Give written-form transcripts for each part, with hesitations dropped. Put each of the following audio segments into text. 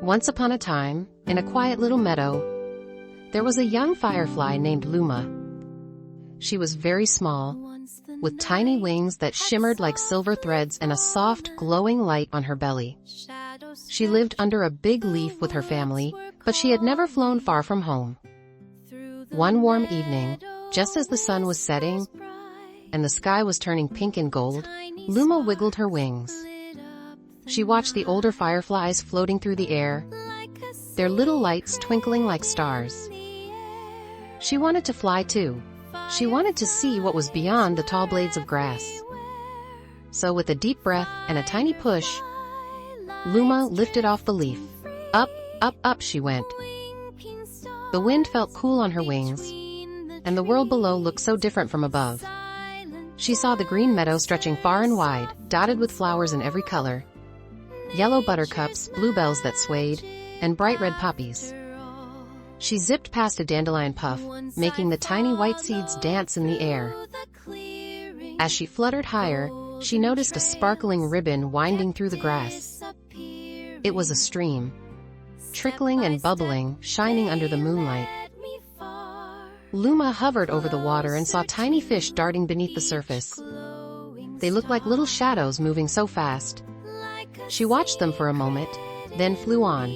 Once upon a time, in a quiet little meadow, there was a young firefly named Luma. She was very small, with tiny wings that shimmered like silver threads and a soft, glowing light on her belly. She lived under a big leaf with her family, but she had never flown far from home. One warm evening, just as the sun was setting and the sky was turning pink and gold, Luma wiggled her wings. She watched the older fireflies floating through the air, their little lights twinkling like stars. She wanted to fly too. She wanted to see what was beyond the tall blades of grass. So with a deep breath and a tiny push, Luma lifted off the leaf. Up, up, up she went. The wind felt cool on her wings, and the world below looked so different from above. She saw the green meadow stretching far and wide, dotted with flowers in every color. Yellow buttercups, bluebells that swayed, and bright red poppies. She zipped past a dandelion puff, making the tiny white seeds dance in the air. As she fluttered higher, she noticed a sparkling ribbon winding through the grass. It was a stream, trickling and bubbling, shining under the moonlight. Luma hovered over the water and saw tiny fish darting beneath the surface. They looked like little shadows moving so fast. She watched them for a moment, then flew on.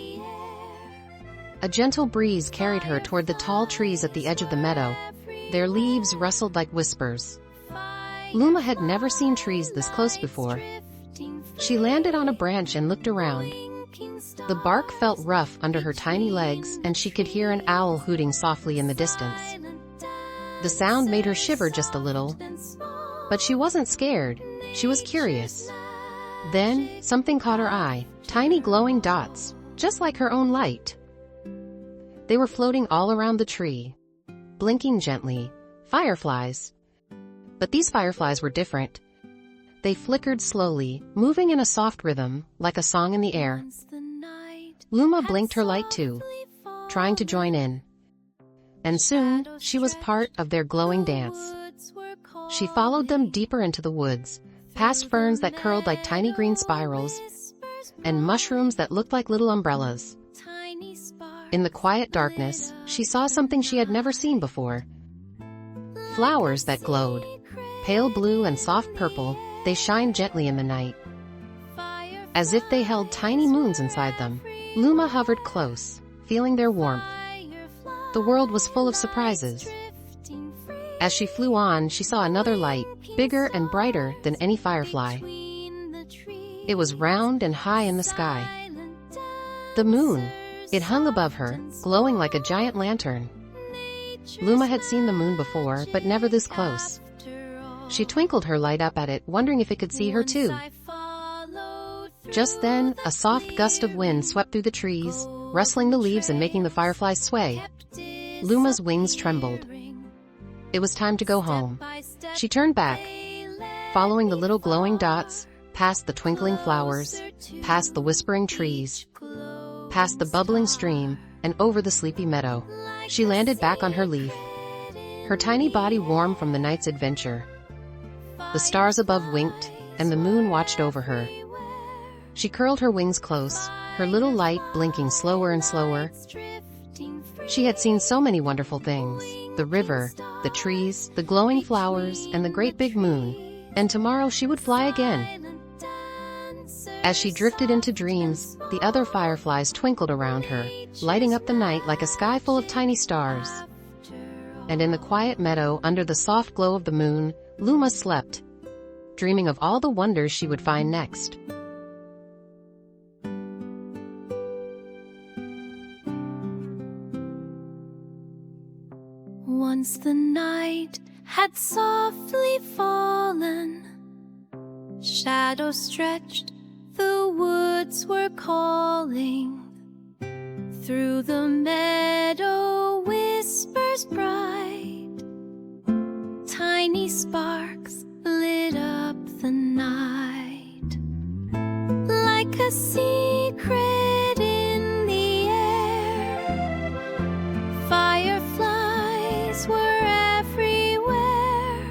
A gentle breeze carried her toward the tall trees at the edge of the meadow. Their leaves rustled like whispers. Luma had never seen trees this close before. She landed on a branch and looked around. The bark felt rough under her tiny legs, and she could hear an owl hooting softly in the distance. The sound made her shiver just a little, but she wasn't scared. She was curious. Then, something caught her eye. Tiny glowing dots, just like her own light. They were floating all around the tree, blinking gently. Fireflies. But these fireflies were different. They flickered slowly, moving in a soft rhythm, like a song in the air. Luma blinked her light too, trying to join in. And soon, she was part of their glowing dance. She followed them deeper into the woods, past ferns that curled like tiny green spirals, and mushrooms that looked like little umbrellas. In the quiet darkness, she saw something she had never seen before. Flowers that glowed. Pale blue and soft purple, they shined gently in the night, as if they held tiny moons inside them. Luma hovered close, feeling their warmth. The world was full of surprises. As she flew on, she saw another light, bigger and brighter than any firefly. It was round and high in the sky. The moon. It hung above her, glowing like a giant lantern. Luma had seen the moon before, but never this close. She twinkled her light up at it, wondering if it could see her too. Just then, a soft gust of wind swept through the trees, rustling the leaves and making the fireflies sway. Luma's wings trembled. It was time to go home. She turned back, following the little glowing dots, past the twinkling flowers, past the whispering trees, past the bubbling stream, and over the sleepy meadow. She landed back on her leaf, her tiny body warm from the night's adventure. The stars above winked, and the moon watched over her. She curled her wings close, her little light blinking slower and slower. She had seen so many wonderful things: the river, the trees, the glowing flowers, and the great big moon. And tomorrow she would fly again. As she drifted into dreams, the other fireflies twinkled around her, lighting up the night like a sky full of tiny stars. And in the quiet meadow, under the soft glow of the moon, Luma slept, dreaming of all the wonders she would find next. Once the night had softly fallen, shadows stretched, the woods were calling. Through the meadow, whispers bright, tiny sparks lit up the night. Like a secret in the air, fireflies were everywhere.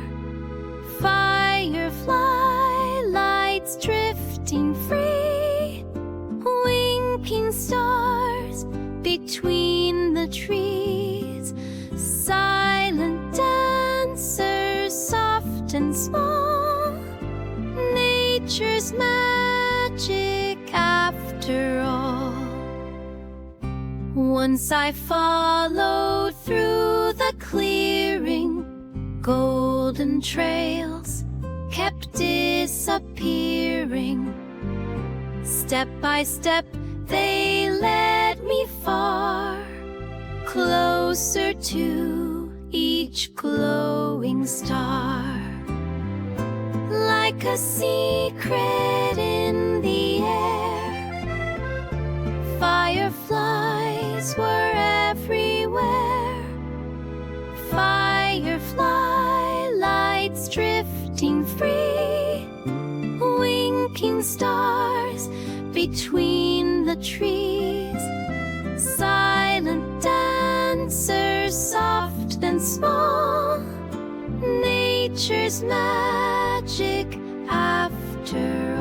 Firefly lights drifting free, winking stars Once I followed through the clearing, golden trails kept disappearing. Step by step they led me far, closer to each glowing star. Like a secret in the air, fireflies were everywhere. Firefly lights drifting free, winking stars between the trees. Silent dancers, soft and small, nature's magic after